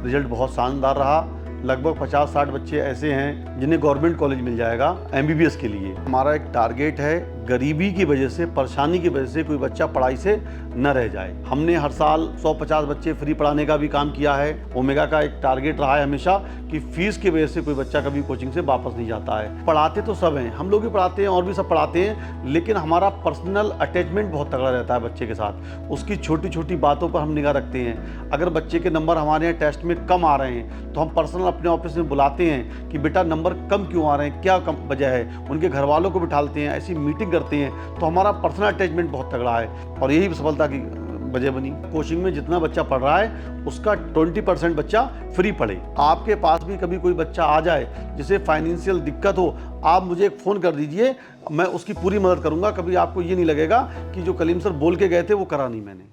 Result बहुत शानदार रहा। लगभग 50-60 बच्चे ऐसे हैं जिन्हें गवर्नमेंट कॉलेज मिल जाएगा एमबीबीएस के लिए। हमारा एक टारगेट है, गरीबी की वजह से, परेशानी की वजह से कोई बच्चा पढ़ाई से न रह जाए। हमने हर साल 150 बच्चे फ्री पढ़ाने का भी काम किया है। ओमेगा का एक टारगेट रहा है हमेशा कि फीस की वजह से कोई बच्चा कभी कोचिंग से वापस नहीं जाता है। पढ़ाते तो सब हैं, हम लोग भी पढ़ाते हैं और भी सब पढ़ाते हैं, लेकिन हमारा पर्सनल अटैचमेंट बहुत तगड़ा रहता है बच्चे के साथ। उसकी छोटी छोटी बातों पर हम निगाह रखते हैं। अगर बच्चे के नंबर हमारे यहाँ टेस्ट में कम आ रहे हैं तो हम पर्सनल अपने ऑफिस में बुलाते हैं कि बेटा नंबर कम क्यों आ रहे हैं, क्या कम वजह है। उनके घर वालों को बिठाते हैं, ऐसी मीटिंग करते हैं। तो हमारा पर्सनल अटैचमेंट बहुत तगड़ा है और यही सफलता की वजह बनी। कोचिंग में जितना बच्चा पढ़ रहा है उसका 20% बच्चा फ्री पढ़े। आपके पास भी कभी कोई बच्चा आ जाए जिसे फाइनेंशियल दिक्कत हो, आप मुझे एक फ़ोन कर दीजिए, मैं उसकी पूरी मदद करूंगा। कभी आपको ये नहीं लगेगा कि जो कलीम सर बोल के गए थे वो करा नहीं मैंने।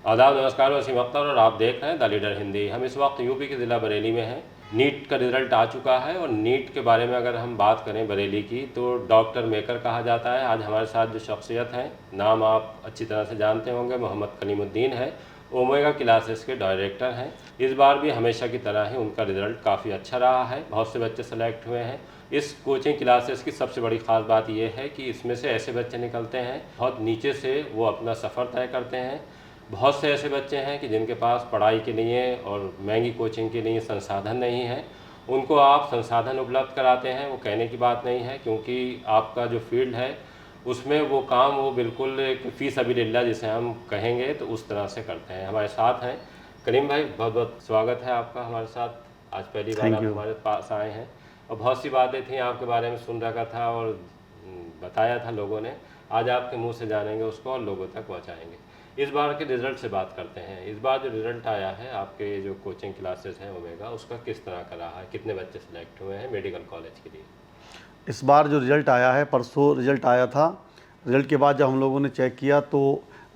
आदाब, नमस्कार, वसीम अख्तर और आप देख रहे हैं द लीडर हिंदी। हम इस वक्त यूपी के ज़िला बरेली में हैं। नीट का रिज़ल्ट आ चुका है और नीट के बारे में अगर हम बात करें बरेली की तो डॉक्टर मेकर कहा जाता है। आज हमारे साथ जो शख्सियत हैं, नाम आप अच्छी तरह से जानते होंगे, मोहम्मद कलीमुद्दीन है, ओमेगा क्लासेस के डायरेक्टर हैं। इस बार भी हमेशा की तरह ही उनका रिज़ल्ट काफ़ी अच्छा रहा है, बहुत से बच्चे सेलेक्ट हुए हैं। इस कोचिंग क्लासेस की सबसे बड़ी ख़ास बात यह है कि इसमें से ऐसे बच्चे निकलते हैं बहुत नीचे से, वो अपना सफ़र तय करते हैं। बहुत से ऐसे बच्चे हैं कि जिनके पास पढ़ाई के लिए और महंगी कोचिंग के लिए संसाधन नहीं है, उनको आप संसाधन उपलब्ध कराते हैं। वो कहने की बात नहीं है, क्योंकि आपका जो फील्ड है उसमें वो काम वो बिल्कुल एक फ़ी सबीलिल्लाह जिसे हम कहेंगे तो उस तरह से करते हैं। हमारे साथ हैं करीम भाई, बहुत बहुत स्वागत है आपका हमारे साथ। आज पहली बार आप हमारे पास आए हैं और बहुत सी बातें थी आपके बारे में सुन रखा था और बताया था लोगों ने। आज आपके मुँह से जानेंगे उसको और लोगों तक पहुँचाएँगे। इस बार के रिज़ल्ट से बात करते हैं। इस बार जो रिज़ल्ट आया है आपके जो कोचिंग क्लासेस हैं ओमेगा, उसका किस तरह का रहा है? कितने बच्चे सेलेक्ट हुए हैं मेडिकल कॉलेज के लिए? इस बार जो रिज़ल्ट आया है, परसों रिज़ल्ट आया था। रिज़ल्ट के बाद जब हम लोगों ने चेक किया तो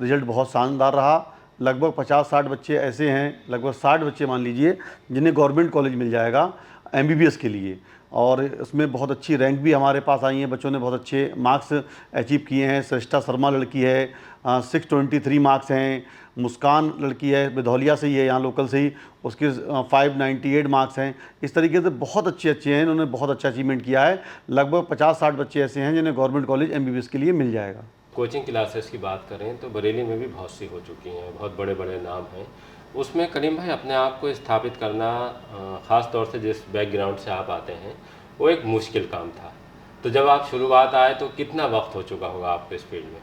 रिज़ल्ट बहुत शानदार रहा। लगभग 50-60 बच्चे ऐसे हैं, लगभग 60 बच्चे मान लीजिए, जिन्हें गवर्नमेंट कॉलेज मिल जाएगा एमबीबीएस के लिए। और उसमें बहुत अच्छी रैंक भी हमारे पास आई हैं। बच्चों ने बहुत अच्छे मार्क्स अचीव किए हैं। सृष्टा शर्मा लड़की है, 623 मार्क्स हैं। मुस्कान लड़की है, बिधौलिया से ही है, यहाँ लोकल से ही, उसके 598 मार्क्स हैं। इस तरीके से बहुत अच्छे हैं, इन्होंने बहुत अच्छा अचीवमेंट किया है। लगभग 50-60 बच्चे ऐसे हैं जिन्हें गवर्नमेंट कॉलेज एमबीबीएस के लिए मिल जाएगा। कोचिंग क्लासेस की बात करें तो बरेली में भी बहुत सी हो चुकी हैं, बहुत बड़े बड़े नाम हैं। उसमें करीम भाई अपने आप को स्थापित करना, ख़ास तौर से जिस बैकग्राउंड से आप आते हैं, वो एक मुश्किल काम था। तो जब आप शुरुआत आए तो कितना वक्त हो चुका होगा आपको इस फील्ड में?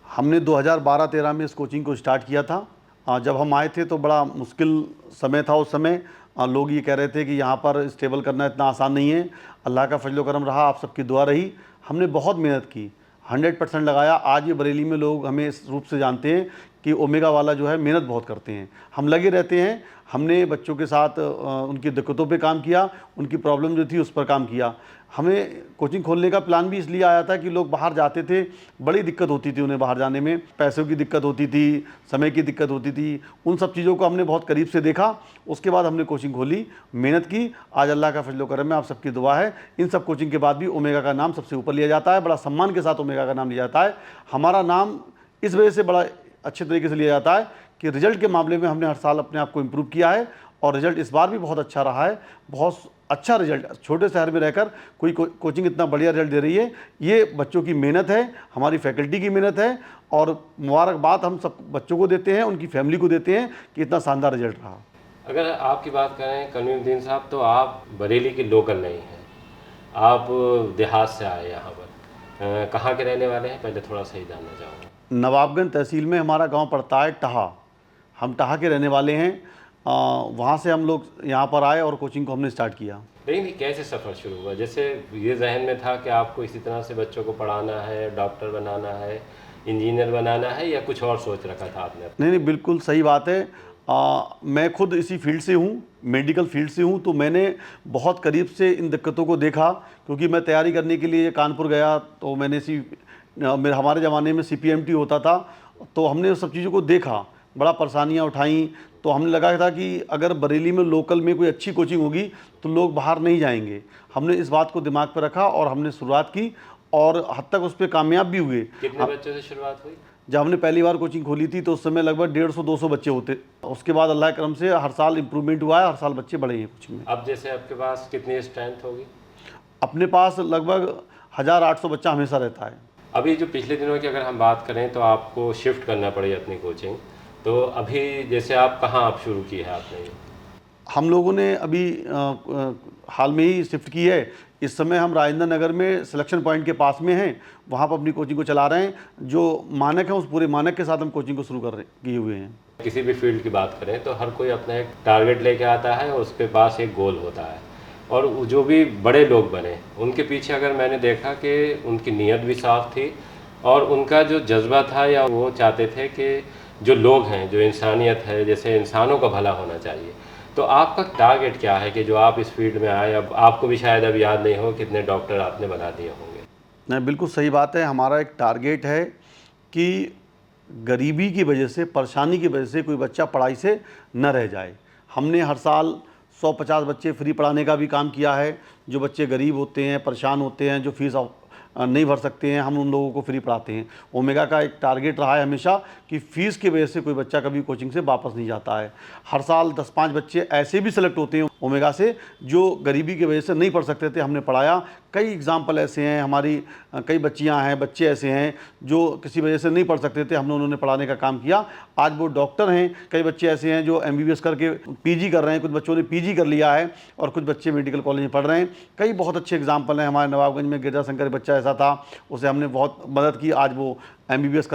हमने 2012-13 में इस कोचिंग को स्टार्ट किया था। जब हम आए थे तो बड़ा मुश्किल समय था। उस समय लोग ये कह रहे थे कि यहाँ पर स्टेबल करना इतना आसान नहीं है। अल्लाह का फजल करम रहा, आप सबकी दुआ रही। हमने बहुत मेहनत की, 100% लगाया। आज ये बरेली में लोग हमें इस रूप से जानते हैं कि ओमेगा वाला जो है मेहनत बहुत करते हैं। हम लगे रहते हैं। हमने बच्चों के साथ उनकी दिक्कतों पे काम किया, उनकी प्रॉब्लम जो थी उस पर काम किया। हमें कोचिंग खोलने का प्लान भी इसलिए आया था कि लोग बाहर जाते थे, बड़ी दिक्कत होती थी उन्हें बाहर जाने में, पैसों की दिक्कत होती थी, समय की दिक्कत होती थी। उन सब चीज़ों को हमने बहुत करीब से देखा। उसके बाद हमने कोचिंग खोली, मेहनत की। आज अल्लाह का फजल करम है, आप सबकी दुआ है। इन सब कोचिंग के बाद भी ओमेगा का नाम सबसे ऊपर लिया जाता है, बड़ा सम्मान के साथ ओमेगा का नाम लिया जाता है। हमारा नाम इस वजह से बड़ा अच्छे तरीके से लिया जाता है कि रिजल्ट के मामले में हमने हर साल अपने आप को इम्प्रूव किया है और रिजल्ट इस बार भी बहुत अच्छा रहा है। बहुत अच्छा रिजल्ट, छोटे शहर में रहकर कोई कोचिंग इतना बढ़िया रिजल्ट दे रही है, ये बच्चों की मेहनत है, हमारी फैकल्टी की मेहनत है। और मुबारकबाद हम सब बच्चों को देते हैं, उनकी फैमिली को देते हैं कि इतना शानदार रिजल्ट रहा। अगर आपकी बात करें कलीमुद्दीन साहब, तो आप बरेली के लोकल नहीं हैं, आप देहात से आए यहाँ पर। कहाँ के रहने वाले हैं, पहले थोड़ा सही जानना चाहूँगा। नवाबगंज तहसील में हमारा गांव पड़ता है टहा। हम टहा के रहने वाले हैं। वहाँ से हम लोग यहाँ पर आए और कोचिंग को हमने स्टार्ट किया। लेकिन कैसे सफ़र शुरू हुआ? जैसे ये जहन में था कि आपको इसी तरह से बच्चों को पढ़ाना है, डॉक्टर बनाना है, इंजीनियर बनाना है, या कुछ और सोच रखा था आपने? नहीं, बिल्कुल सही बात है। मैं खुद इसी फील्ड से हूँ, मेडिकल फील्ड से हूँ, तो मैंने बहुत करीब से इन दिक्कतों को देखा। क्योंकि मैं तैयारी करने के लिए कानपुर गया तो मैंने हमारे ज़माने में CPMT होता था, तो हमने उस सब चीज़ों को देखा, बड़ा परेशानियाँ उठाई। तो हमने लगा था कि अगर बरेली में लोकल में कोई अच्छी कोचिंग होगी तो लोग बाहर नहीं जाएंगे। हमने इस बात को दिमाग पर रखा और हमने शुरुआत की और हद तक उस पर कामयाब भी हुए। कितने बच्चों से शुरुआत हुई? जब हमने पहली बार कोचिंग खोली थी तो उस समय लगभग 150-200 बच्चे होते। उसके बाद अल्लाह के करम से हर साल इम्प्रूवमेंट हुआ है, हर साल बच्चे बढ़े हैं कोचिंग में। अब जैसे आपके पास कितनी स्ट्रेंथ होगी? अपने पास लगभग 1800 बच्चा हमेशा रहता है। अभी जो पिछले दिनों की अगर हम बात करें तो आपको शिफ्ट करना पड़ी अपनी कोचिंग, तो अभी जैसे आप कहाँ आप शुरू की है आपने? हम लोगों ने अभी हाल में ही शिफ्ट की है। इस समय हम राजेंद्र नगर में सिलेक्शन पॉइंट के पास में हैं, वहाँ पर अपनी कोचिंग को चला रहे हैं। जो मानक है उस पूरे मानक के साथ हम कोचिंग को शुरू किए हुए हैं। किसी भी फील्ड की बात करें तो हर कोई अपना एक टारगेट लेके आता है और उसके पास एक गोल होता है, और जो भी बड़े लोग बने उनके पीछे अगर मैंने देखा कि उनकी नीयत भी साफ थी और उनका जो जज्बा था, या वो चाहते थे कि जो लोग हैं, जो इंसानियत है, जैसे इंसानों का भला होना चाहिए। तो आपका टारगेट क्या है कि जो आप इस फील्ड में आए? अब आपको भी शायद अब याद नहीं हो कितने डॉक्टर आपने बना दिए होंगे। नहीं, बिल्कुल सही बात है। हमारा एक टारगेट है कि गरीबी की वजह से, परेशानी की वजह से कोई बच्चा पढ़ाई से न रह जाए। हमने हर साल 150 बच्चे फ्री पढ़ाने का भी काम किया है। जो बच्चे गरीब होते हैं, परेशान होते हैं, जो फीस नहीं भर सकते हैं, हम उन लोगों को फ्री पढ़ाते हैं। ओमेगा का एक टारगेट रहा है हमेशा कि फ़ीस की वजह से कोई बच्चा कभी कोचिंग से वापस नहीं जाता है। हर साल 10-5 बच्चे ऐसे भी सिलेक्ट होते हैं ओमेगा से जो गरीबी की वजह से नहीं पढ़ सकते थे, हमने पढ़ाया। कई एग्जाम्पल ऐसे हैं, हमारी कई बच्चियां हैं, बच्चे ऐसे हैं जो किसी वजह से नहीं पढ़ सकते थे, हमने उन्होंने पढ़ाने का काम किया। आज वो डॉक्टर हैं। कई बच्चे ऐसे हैं जो MBBS करके PG कर रहे हैं, कुछ बच्चों ने PG कर लिया है और कुछ बच्चे मेडिकल कॉलेज में पढ़ रहे हैं। कई बहुत अच्छे एग्जाम्पल हैं। हमारे नवाबगंज में गिरजा शंकर बच्चा ऐसा था, उसे हमने बहुत मदद की, आज वो MBBS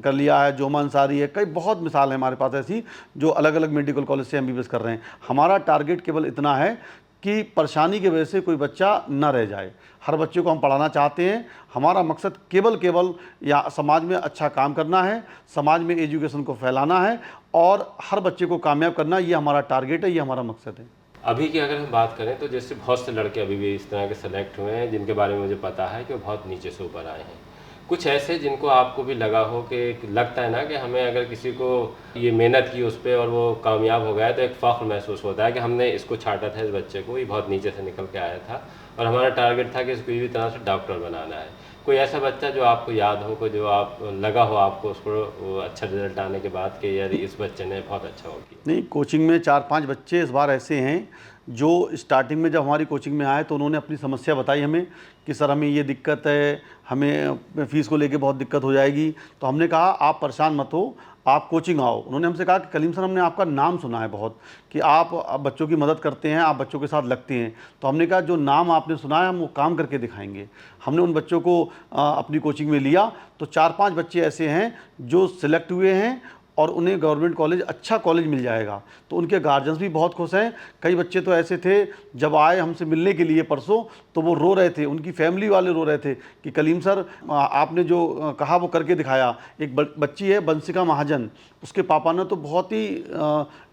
कर लिया है। जोमा अंसारी है, कई बहुत मिसाल है हमारे पास ऐसी जो अलग अलग मेडिकल कॉलेज से MBBS कर रहे हैं। हमारा टारगेट केवल इतना है कि परेशानी की वजह से कोई बच्चा न रह जाए। हर बच्चे को हम पढ़ाना चाहते हैं। हमारा मकसद केवल या समाज में अच्छा काम करना है, समाज में एजुकेशन को फैलाना है और हर बच्चे को कामयाब करना, ये हमारा टारगेट है, ये हमारा मकसद है। अभी की अगर हम बात करें तो जैसे बहुत से लड़के अभी भी इस तरह के सेलेक्ट हुए हैं जिनके बारे में मुझे पता है कि वो बहुत नीचे से ऊपर आए हैं। कुछ ऐसे जिनको आपको भी लगा हो कि लगता है ना कि हमें अगर किसी को ये मेहनत की उस पर और वो कामयाब हो गया तो एक फ़ख्र महसूस होता है कि हमने इसको छांटा था, इस बच्चे को, ये बहुत नीचे से निकल के आया था और हमारा टारगेट था कि इसको भी तरह से डॉक्टर बनाना है। कोई ऐसा बच्चा जो आपको याद हो, कोई जो आप लगा हो आपको उसको अच्छा रिजल्ट आने के बाद कि यार इस बच्चे ने बहुत अच्छा हो किया? नहीं, कोचिंग में 4-5 बच्चे इस बार ऐसे हैं जो स्टार्टिंग में जब हमारी कोचिंग में आए तो उन्होंने अपनी समस्या बताई हमें कि सर हमें ये दिक्कत है, हमें फ़ीस को लेके बहुत दिक्कत हो जाएगी। तो हमने कहा आप परेशान मत हो, आप कोचिंग आओ। उन्होंने हमसे कहा कि कलीम सर हमने आपका नाम सुना है बहुत कि आप बच्चों की मदद करते हैं, आप बच्चों के साथ लगते हैं। तो हमने कहा जो नाम आपने सुना है हम वो काम करके दिखाएंगे। हमने उन बच्चों को अपनी कोचिंग में लिया। तो 4-5 बच्चे ऐसे हैं जो सिलेक्ट हुए हैं और उन्हें गवर्नमेंट कॉलेज, अच्छा कॉलेज मिल जाएगा। तो उनके गार्जियंस भी बहुत खुश हैं। कई बच्चे तो ऐसे थे जब आए हमसे मिलने के लिए परसों तो वो रो रहे थे, उनकी फैमिली वाले रो रहे थे कि कलीम सर आपने जो कहा वो करके दिखाया। एक बच्ची है बंसिका महाजन, उसके पापा ने तो बहुत ही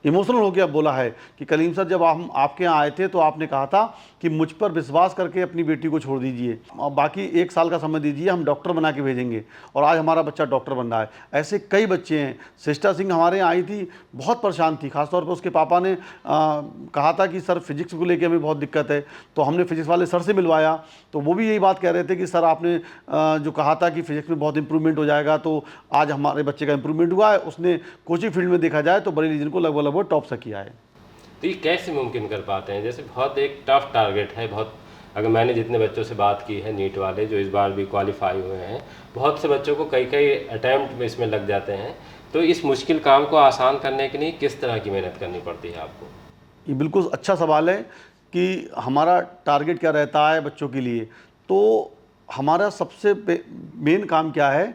इमोशनल हो गया, बोला है कि कलीम सर जब हम आपके यहाँ आए थे तो आपने कहा था कि मुझ पर विश्वास करके अपनी बेटी को छोड़ दीजिए, बाकी 1 साल का समय दीजिए, हम डॉक्टर बना के भेजेंगे। और आज हमारा बच्चा डॉक्टर बन रहा है। ऐसे कई बच्चे हैं। सिस्टर सिंह हमारे यहाँ आई थी, बहुत परेशान थी, खासतौर पर उसके पापा ने कहा था कि सर फिजिक्स को लेके हमें बहुत दिक्कत है। तो हमने फिजिक्स वाले सर से मिलवाया तो वो भी यही बात कह रहे थे कि सर आपने जो कहा था कि फिजिक्स में बहुत इंप्रूवमेंट हो जाएगा, तो आज हमारे बच्चे का इंप्रूवमेंट हुआ है। उसने कोचिंग फील्ड में देखा जाए तो बरेली जिले को लगभग टॉप से किया है। तो ये कैसे मुमकिन कर पाते हैं? जैसे बहुत एक टफ टारगेट है, बहुत, अगर मैंने जितने बच्चों से बात की है नीट वाले जो इस बार भी क्वालिफाई हुए हैं, बहुत से बच्चों को कई अटैम्प्ट में इसमें लग जाते हैं। तो इस मुश्किल काम को आसान करने के लिए किस तरह की मेहनत करनी पड़ती है आपको? ये बिल्कुल अच्छा सवाल है कि हमारा टारगेट क्या रहता है बच्चों के लिए। तो हमारा सबसे मेन काम क्या है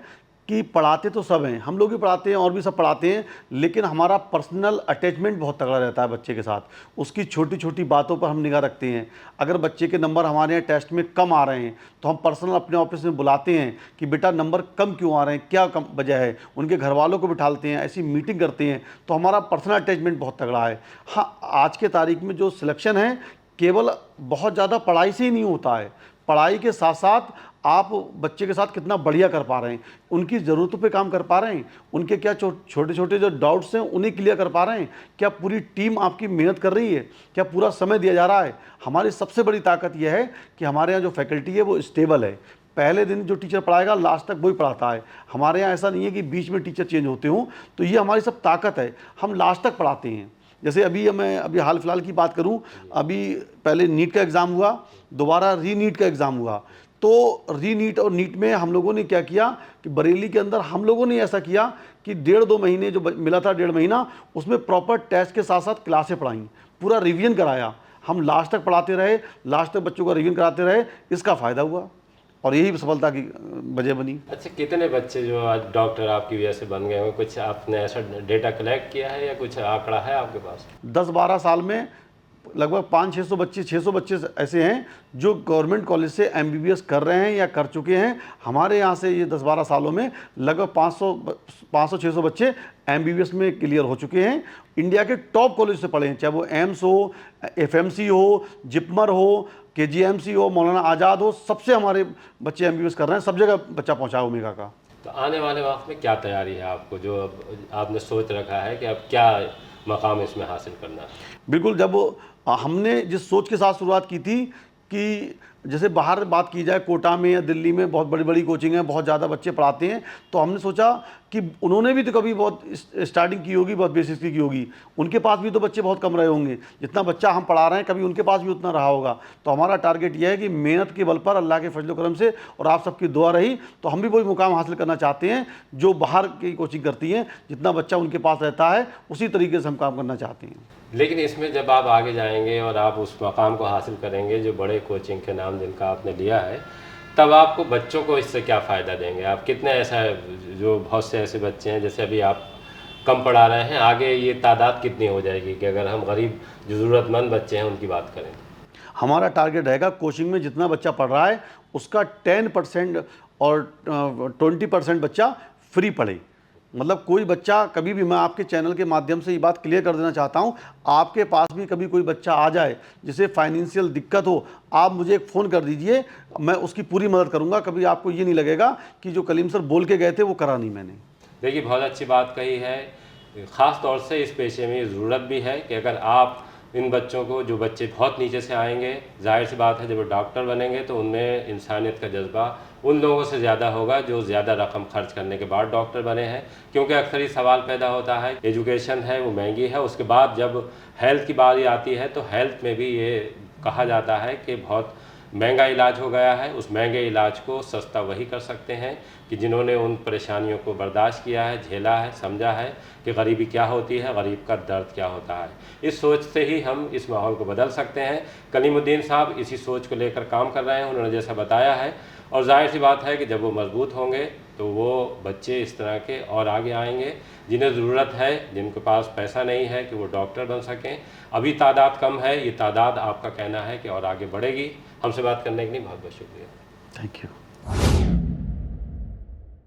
कि पढ़ाते तो सब हैं, हम लोग भी पढ़ाते हैं और भी सब पढ़ाते हैं, लेकिन हमारा पर्सनल अटैचमेंट बहुत तगड़ा रहता है बच्चे के साथ। उसकी छोटी छोटी बातों पर हम निगाह रखते हैं। अगर बच्चे के नंबर हमारे यहाँ टेस्ट में कम आ रहे हैं तो हम पर्सनल अपने ऑफिस में बुलाते हैं कि बेटा नंबर कम क्यों आ रहे हैं, क्या कम वजह है। उनके घर वालों को बिठाते हैं, ऐसी मीटिंग करते हैं। तो हमारा पर्सनल अटैचमेंट बहुत तगड़ा है। हाँ, आज के तारीख में जो सिलेक्शन है केवल बहुत ज़्यादा पढ़ाई से ही नहीं होता है। पढ़ाई के साथ साथ आप बच्चे के साथ कितना बढ़िया कर पा रहे हैं, उनकी ज़रूरतों पे काम कर पा रहे हैं, उनके क्या छोटे छोटे जो डाउट्स हैं उन्हें क्लियर कर पा रहे हैं, क्या पूरी टीम आपकी मेहनत कर रही है, क्या पूरा समय दिया जा रहा है। हमारी सबसे बड़ी ताकत यह है कि हमारे यहाँ जो फैकल्टी है वो स्टेबल है। पहले दिन जो टीचर पढ़ाएगा लास्ट तक वही पढ़ाता है। हमारे यहाँ ऐसा नहीं है कि बीच में टीचर चेंज होते हों, तो ये हमारी सब ताकत है, हम लास्ट तक पढ़ाते हैं। जैसे मैं अभी हाल फिलहाल की बात करूं, अभी पहले नीट का एग्ज़ाम हुआ, दोबारा री नीट का एग्ज़ाम हुआ। तो री नीट और नीट में हम लोगों ने क्या किया कि बरेली के अंदर हम लोगों ने ऐसा किया कि 1.5-2 महीने जो मिला था, 1.5 महीना, उसमें प्रॉपर टेस्ट के साथ साथ क्लासें पढ़ाई, पूरा रिवीजन कराया। हम लास्ट तक पढ़ाते रहे, लास्ट तक बच्चों का रिवीजन कराते रहे, इसका फ़ायदा हुआ और यही सफलता की वजह बनी। अच्छा, कितने बच्चे जो आज डॉक्टर आपकी वजह से बन गए हैं, कुछ आपने ऐसा डेटा कलेक्ट किया है या कुछ आंकड़ा है आपके पास? 10-12 साल में लगभग 500-600 बच्चे, 600 बच्चे ऐसे हैं जो गवर्नमेंट कॉलेज से MBBS कर रहे हैं या कर चुके हैं। हमारे यहाँ से ये 10-12 सालों में लगभग 500-600 बच्चे MBBS में क्लियर हो चुके हैं। इंडिया के टॉप कॉलेज से पढ़े हैं, चाहे वो एम्स हो, FMC हो, जिपमर हो, KGMC हो, मौलाना आज़ाद हो, सबसे हमारे बच्चे MBBS कर रहे हैं, सब जगह बच्चा पहुँचा है ओमेगा का। तो आने वाले वक्त में क्या तैयारी है आपको, जो अब आपने सोच रखा है कि अब क्या मकाम इसमें हासिल करना है? बिल्कुल, जब हमने जिस सोच के साथ शुरुआत की थी कि जैसे बाहर बात की जाए, कोटा में या दिल्ली में बहुत बड़ी बड़ी कोचिंग है, बहुत ज़्यादा बच्चे पढ़ाते हैं, तो हमने सोचा कि उन्होंने भी तो कभी बहुत स्टार्टिंग की होगी, बहुत बेसिक्स की होगी, उनके पास भी तो बच्चे बहुत कम रहे होंगे, जितना बच्चा हम पढ़ा रहे हैं कभी उनके पास भी उतना रहा होगा। तो हमारा टारगेट यह है कि मेहनत के बल पर, अल्लाह के फजल करम से और आप सबकी दुआ रही, तो हम भी वही मुकाम हासिल करना चाहते हैं जो बाहर की कोचिंग करती हैं। जितना बच्चा उनके पास रहता है उसी तरीके से हम काम करना चाहते हैं। लेकिन इसमें जब आप आगे जाएंगे और आप उस मकाम को हासिल करेंगे जो बड़े कोचिंग के नाम जिनका आपने लिया है, तब आपको बच्चों को इससे क्या फ़ायदा देंगे? आप कितने ऐसा जो बहुत से ऐसे बच्चे हैं जैसे अभी आप कम पढ़ा रहे हैं, आगे ये तादाद कितनी हो जाएगी कि अगर हम गरीब जो ज़रूरतमंद बच्चे हैं उनकी बात करें? हमारा टारगेट रहेगा कोचिंग में जितना बच्चा पढ़ रहा है उसका 10% और 20% बच्चा फ्री पढ़े। मतलब कोई बच्चा कभी भी, मैं आपके चैनल के माध्यम से ये बात क्लियर कर देना चाहता हूँ, आपके पास भी कभी कोई बच्चा आ जाए जिसे फाइनेंशियल दिक्कत हो, आप मुझे एक फ़ोन कर दीजिए, मैं उसकी पूरी मदद करूँगा। कभी आपको ये नहीं लगेगा कि जो कलीम सर बोल के गए थे वो करा नहीं मैंने। देखिए, बहुत अच्छी बात कही है। ख़ास तौर से इस पेशे में ज़रूरत भी है कि अगर आप इन बच्चों को, जो बच्चे बहुत नीचे से आएंगे, जाहिर सी बात है जब वो डॉक्टर बनेंगे तो उनमें इंसानियत का जज्बा उन लोगों से ज़्यादा होगा जो ज़्यादा रकम खर्च करने के बाद डॉक्टर बने हैं। क्योंकि अक्सर ही सवाल पैदा होता है, एजुकेशन है वो महंगी है, उसके बाद जब हेल्थ की बारी आती है तो हेल्थ में भी ये कहा जाता है कि बहुत महंगा इलाज हो गया है। उस महंगे इलाज को सस्ता वही कर सकते हैं कि जिन्होंने उन परेशानियों को बर्दाश्त किया है, झेला है, समझा है कि गरीबी क्या होती है, गरीब का दर्द क्या होता है। इस सोच से ही हम इस माहौल को बदल सकते हैं। कलीमुद्दीन साहब इसी सोच को लेकर काम कर रहे हैं, उन्होंने जैसा बताया है, और जाहिर सी बात है कि जब वो मजबूत होंगे तो वो बच्चे इस तरह के और आगे आएंगे जिन्हें ज़रूरत है, जिनके पास पैसा नहीं है कि वो डॉक्टर बन सकें। अभी तादाद कम है, ये तादाद आपका कहना है कि और आगे बढ़ेगी। हमसे बात करने के लिए बहुत बहुत शुक्रिया। Thank you.